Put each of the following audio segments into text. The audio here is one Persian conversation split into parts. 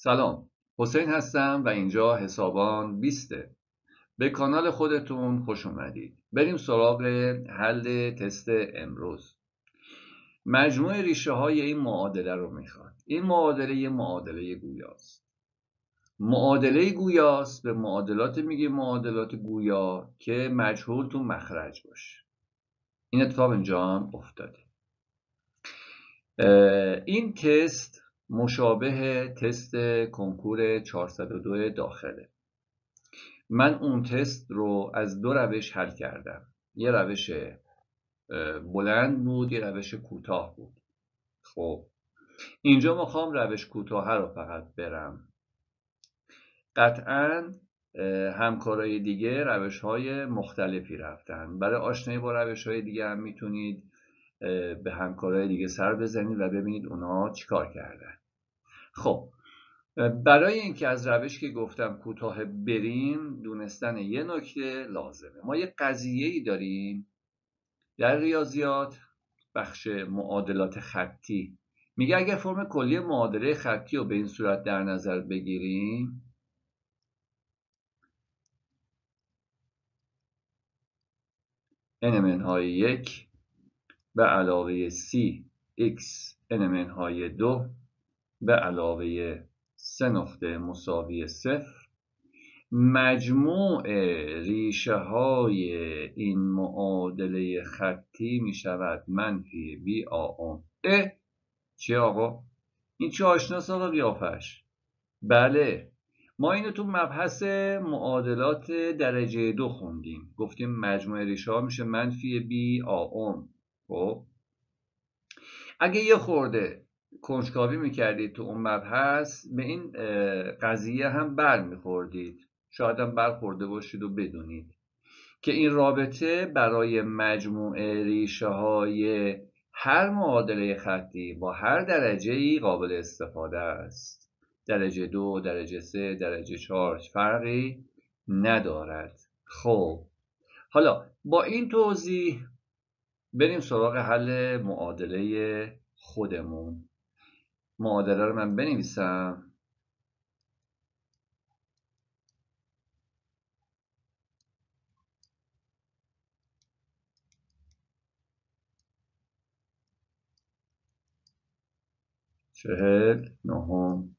سلام، حسین هستم و اینجا حسابان 20. به کانال خودتون خوش اومدید. بریم سراغ حل تست امروز. مجموع ریشه های این معادله رو میخواد. این معادله یه معادله گویاست. معادله گویاست، به معادلات میگه معادلات گویا که مجهول تو مخرج باشه. این اتفاق اینجا هم افتاده. این تست مشابه تست کنکور 402 داخله. من اون تست رو از دو روش حل کردم. یه روش بلند بود، یه روش کوتاه بود. خب اینجا میخوام روش کوتاه رو فقط برم. قطعا همکارای دیگه روش های مختلفی رفتن. برای آشنایی با روش های دیگه هم میتونید به همکارای دیگه سر بزنید و ببینید اونا چیکار کردن. خب برای اینکه از روش که گفتم کوتاه بریم، دونستن یه نکته لازمه. ما یه قضیه‌ای داریم در ریاضیات، بخش معادلات خطی. میگه اگر فرم کلی معادله خطی رو به این صورت در نظر بگیریم، n منهای 1 به علاوه c x n منهای 2 به علاوه 3 نقطه مساوی 0، مجموع ریشه های این معادله خطی می شود منفی بی آم. چه آقا؟ این چه آشناس آقا قیافش؟ بله، ما اینو تو مبحث معادلات درجه 2 خوندیم. گفتیم مجموع ریشه ها میشه منفی بی آم. خب اگه یه خورده کنجکاوی میکردید تو اون مبحث، به این قضیه هم بر میخوردید. شاید هم برخورده باشید و بدونید که این رابطه برای مجموع ریشه های هر معادله خطی با هر درجه‌ای قابل استفاده است. درجه 2، درجه 3، درجه 4 فرقی ندارد. خب حالا با این توضیح بریم سراغ حل معادله خودمون. معادله رو من بنویسم. چهل نهم.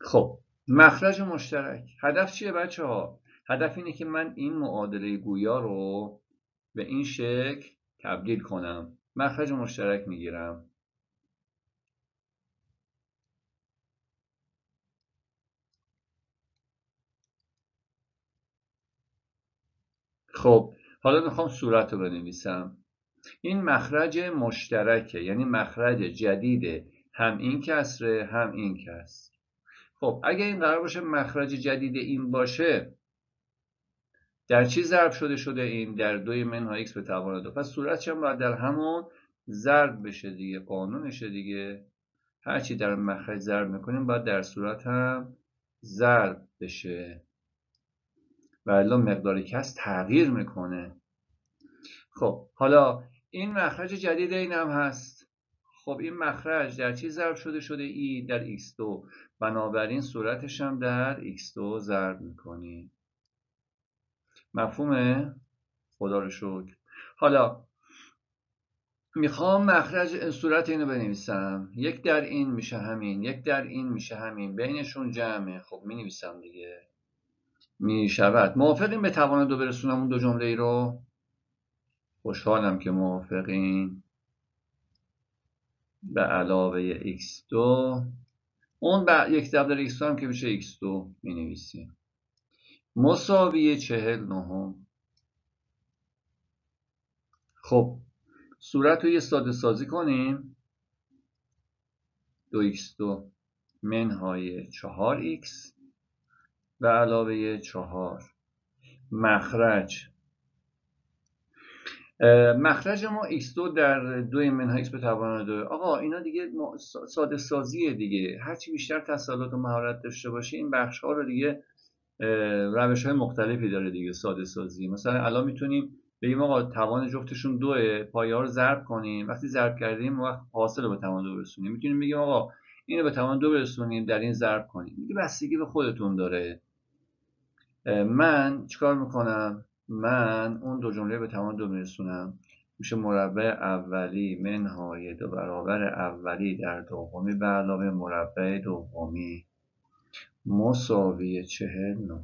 خب مخرج مشترک. هدف چیه بچه ها؟ هدف اینه که من این معادله گویا رو به این شکل تبدیل کنم. مخرج مشترک میگیرم. خب حالا میخوام صورت رو بنویسم. این مخرج مشترکه، یعنی مخرج جدید هم این کسره هم این کسر. خب اگه این قرار باشه مخرج جدید این باشه، در چی ضرب شده این؟ در 2 منهای x به توان 2. پس صورتش هم باید در همون ضرب بشه دیگه. قانونشه دیگه. هرچی در مخرج ضرب میکنیم باید در صورت هم ضرب بشه، و الا مقدار کسر تغییر میکنه. خب حالا این مخرج جدید این هم هست. خب این مخرج در چی ضرب شده ای؟ در x2. بنابراین صورتش هم در x2 ضرب میکنیم. مفهومه؟ خدا رو شکر. حالا میخوام مخرج صورت اینو بنویسم. یک در این میشه همین، یک در این میشه همین، بینشون جمعه. خب مینویسم دیگه. میشود. موافقین به توان 2 برسونم اون دو جمله ای رو؟ خوشحالم که موافقین. به علاوه x2 اون به یک ضرب x2 هم که میشه x2 مینویسیم مساوی 49. خب صورت رو یه ساده سازی کنیم. 2x2 منهای 4x به علاوه 4. مخرج ما x2 در 2 منهای x به توان 2. آقا اینا دیگه ساده سازیه دیگه. هرچی بیشتر تسلط و مهارت داشته باشه این بخش ها رو دیگه روش های مختلفی داره دیگه ساده سازی. مثلا الان میتونیم بگیم آقا توان جفتشون 2، پایه ها رو ضرب کنیم. وقتی ضرب کردیم وقت حاصل رو به توان 2 برسونیم. میتونیم بگیم آقا اینو به توان 2 برسونیم، در این ضرب کنیم. دیگه بستگی به خودتون داره. من چیکار میکنم؟ من اون دو جمله به توان 2 میرسونم، میشه مربع اولی منهای 2 برابر اولی در دومی به علاوه مربع دومی مساوی 49.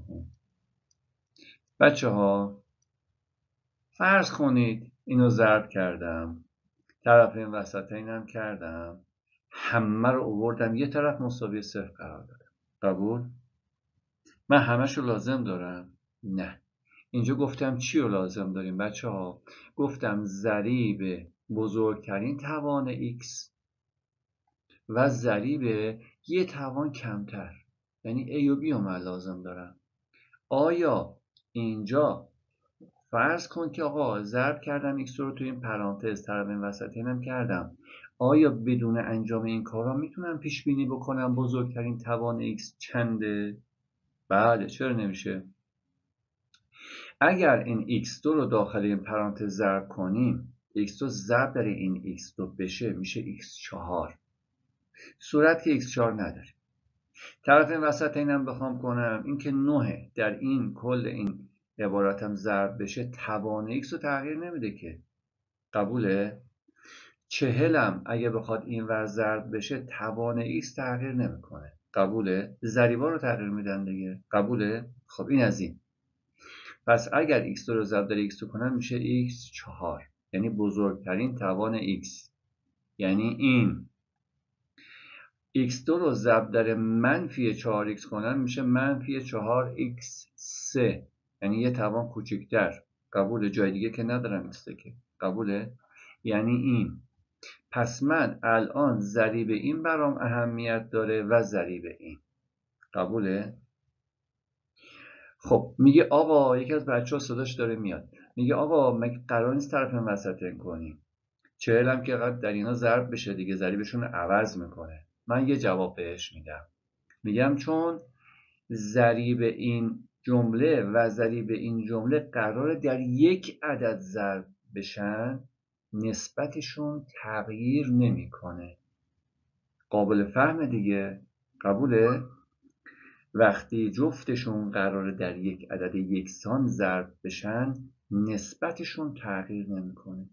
بچه ها فرض کنید اینو ضرب کردم، طرفین وسطین هم کردم، همه رو آوردم یه طرف مساوی 0 قرار دادم. قبول؟ من همش رو لازم دارم؟ نه. اینجا گفتم چی رو لازم داریم بچه ها؟ گفتم ضریب بزرگترین توان x و ضریب یه توان کمتر، یعنی a و b رو من لازم دارم. آیا اینجا فرض کن که آقا ضرب کردم x رو توی این پرانتز، طرفین وسطین هم کردم، آیا بدون انجام این کارا میتونم پیش بینی بکنم بزرگترین توان x چنده؟ بله، چرا نمیشه؟ اگر این x2 رو داخل این پرانتز ضرب کنیم، x2 ضرب در این x2 بشه میشه x4. صورت که x4 نداریم. طرفین وسطین هم بخوام کنم، این که 9 در این کل این عبارتم ضرب بشه، توان x رو تغییر نمیده که. قبوله؟ 40 هم اگه بخواد این ور ضرب بشه، توان x تغییر نمیکنه. قبوله؟ ضریبا رو تغییر میدن دیگه. قبوله؟ خب این از این. پس اگر x2 رو ضرب در x2 کنم میشه x4، یعنی بزرگترین توان x. یعنی این x2 رو ضرب در منفی 4x کنم میشه منفی 4x3، یعنی یه توان کوچکتر. قبوله؟ جای دیگه که ندارم x که. قبوله؟ یعنی این. پس من الان ضریب این برام اهمیت داره و ضریب این. قبوله؟ خب میگه آقا، یکی از بچه‌ها صداش داره میاد، میگه آقا مگه قرار نیست طرفین وسطین کنیم؟ 40 هم که قرار در اینا ضرب بشه دیگه، ضریبشون رو عوض میکنه. من یه جواب بهش میدم، میگم چون ضریب این جمله و ضریب این جمله قراره در یک عدد ضرب بشن، نسبتشون تغییر نمیکنه. قابل فهمه دیگه. قبوله؟ وقتی جفتشون قراره در یک عدد یکسان ضرب بشن، نسبتشون تغییر نمیکنه.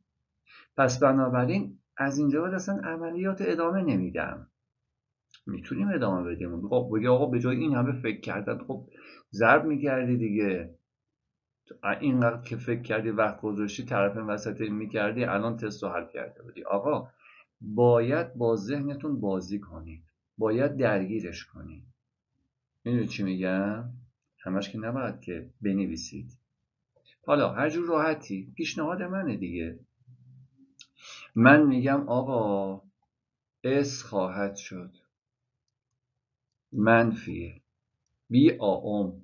پس بنابراین از اینجا بعد اصلا عملیات ادامه نمیدم. میتونیم ادامه بدیم. خب بگی آقا به جای این همه فکر کردن، خب ضرب میکردی دیگه. اینقدر که فکر کردی، وقت گذاشتی، طرفین وسطین میکردی، الان تست رو حل کرده بودی. آقا باید با ذهنتون بازی کنید، باید درگیرش کنید. میدونی چی میگم؟ همش که نباید که بنویسید. حالا هر جور راحتی، پیشنهاد منه دیگه. من میگم آقا S خواهد شد منفی بی آم،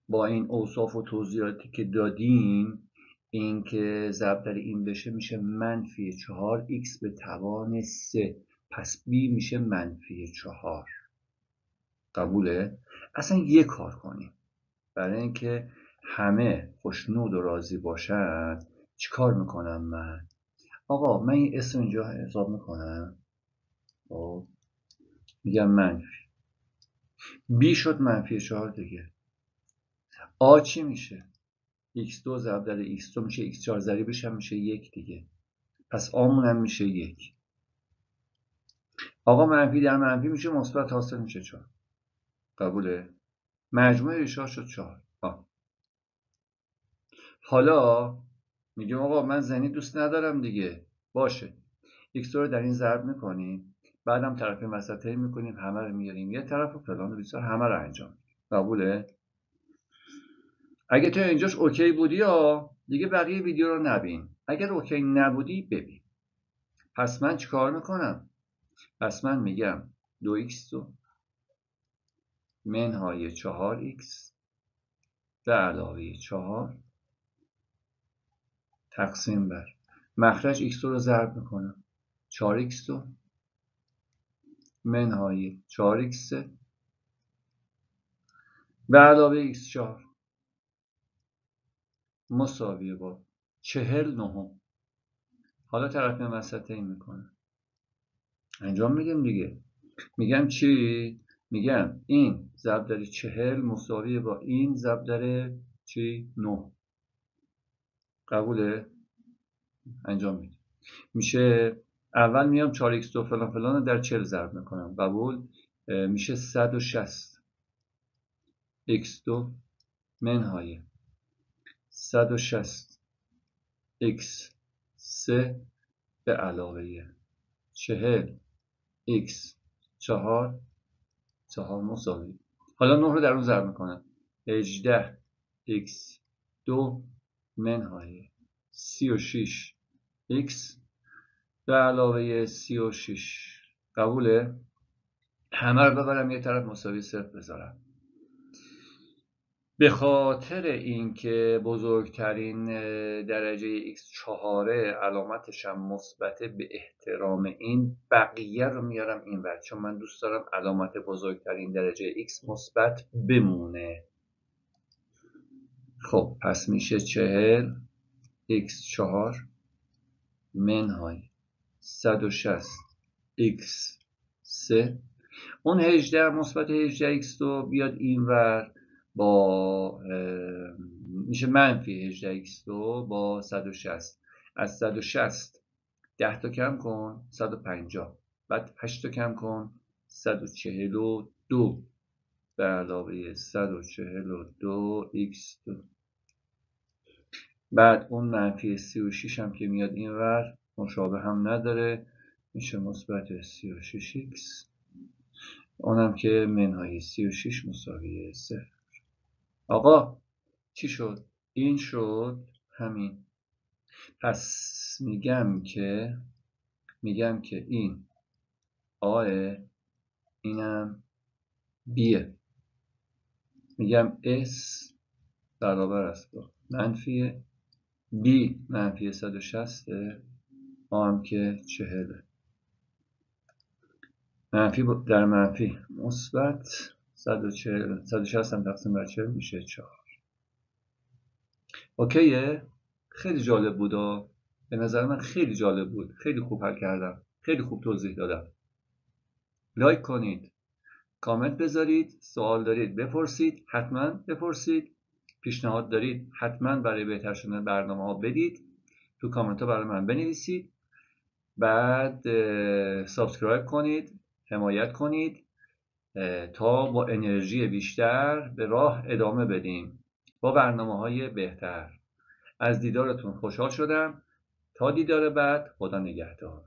با این اوصاف و توضیحاتی که دادیم، این که ضرب در این بشه میشه منفی 4x به توان 3، پس b میشه منفی 4. قبوله؟ اصلا یه کار کنیم برای اینکه همه خوشنود و راضی باشن. چی کار میکنم من؟ آقا من این اسم اینجا حساب میکنم، میگم منفی b شد منفی 4 دیگه. آ چی میشه؟ x2 ضرب در x2 میشه x4 ضریبش هم میشه 1 دیگه. پس آمون هم میشه 1. آقا منفی در منفی میشه مثبت، حاصل میشه 4. قبوله؟ مجموع ریشه ها شد 4. حالا میگم آقا من ضنی دوست ندارم دیگه. باشه، x2 رو در این ضرب میکنیم، بعدم طرفین وسطین میکنیم، همه رو میاریم یه طرف و فلان و بیسار، همه رو انجام. قبوله؟ اگه تا اینجاش اوکی بودی دیگه بقیه ویدیو رو نبین. اگر اوکی نبودی ببین. پس من چیکار میکنم؟ پس من میگم 2x منهای 4x به علاوه 4 تقسیم بر مخرج x رو ضرب میکنم، 4x منهای 4x به علاوه x4 مساوی با 49. حالا طرفین وسطین میکنم، انجام میدیم دیگه. میگم چی؟ میگم این ضرب در 40 مساوی با این ضرب در چی؟ 9. قبوله؟ انجام میدیم. میشه اول میام 4x2 فلان فلان رو در 40 ضرب میکنم. قبول؟ میشه 160 x2 منهای 160 x3 به علاوه 40 x4 4 مساوی. حالا 9 رو در اون ضرب میکنم. 18 x2 منهای 36 x به علاوه 36. قبوله؟ همه رو ببرم یه طرف مساوی 0 بذارم. به خاطر اینکه بزرگترین درجه x4 علامتش هم مثبته، به احترام این بقیه رو میارم این ور، چون من دوست دارم علامت بزرگترین درجه x مثبت بمونه. خب پس میشه 40 x4 منهای 160 x3. اون 18 مثبت 18 x رو بیاد این ور با میشه منفی 18 x2 با 160. از 160 10 تا کم کن 150. بعد 8 تا کم کن 142 به علاوه 142 x2. بعد اون منفی 36 هم که میاد این ور مشابه هم نداره، میشه مثبت 36 x. اونم که منهای 36 مساوی 0. آقا چی شد؟ این شد همین. پس میگم که این آ، اینم بیه. میگم S برابر است با منفی B منفی 160 آ هم که 40. منفی در منفی مثبت 140 160 هم تقسیم بر 40 میشه 4. اوکیه؟ خیلی جالب بود. به نظر من خیلی جالب بود. خیلی خوب حل کردم. خیلی خوب توضیح دادم. لایک کنید، کامنت بذارید، سوال دارید بپرسید، حتما بپرسید. پیشنهاد دارید حتما برای بهتر شدن برنامه ها بدید. تو کامنت ها برای من بنویسید. بعد سابسکرایب کنید، حمایت کنید تا با انرژی بیشتر به راه ادامه بدیم با برنامه های بهتر. از دیدارتون خوشحال شدم. تا دیدار بعد، خدا نگهدار.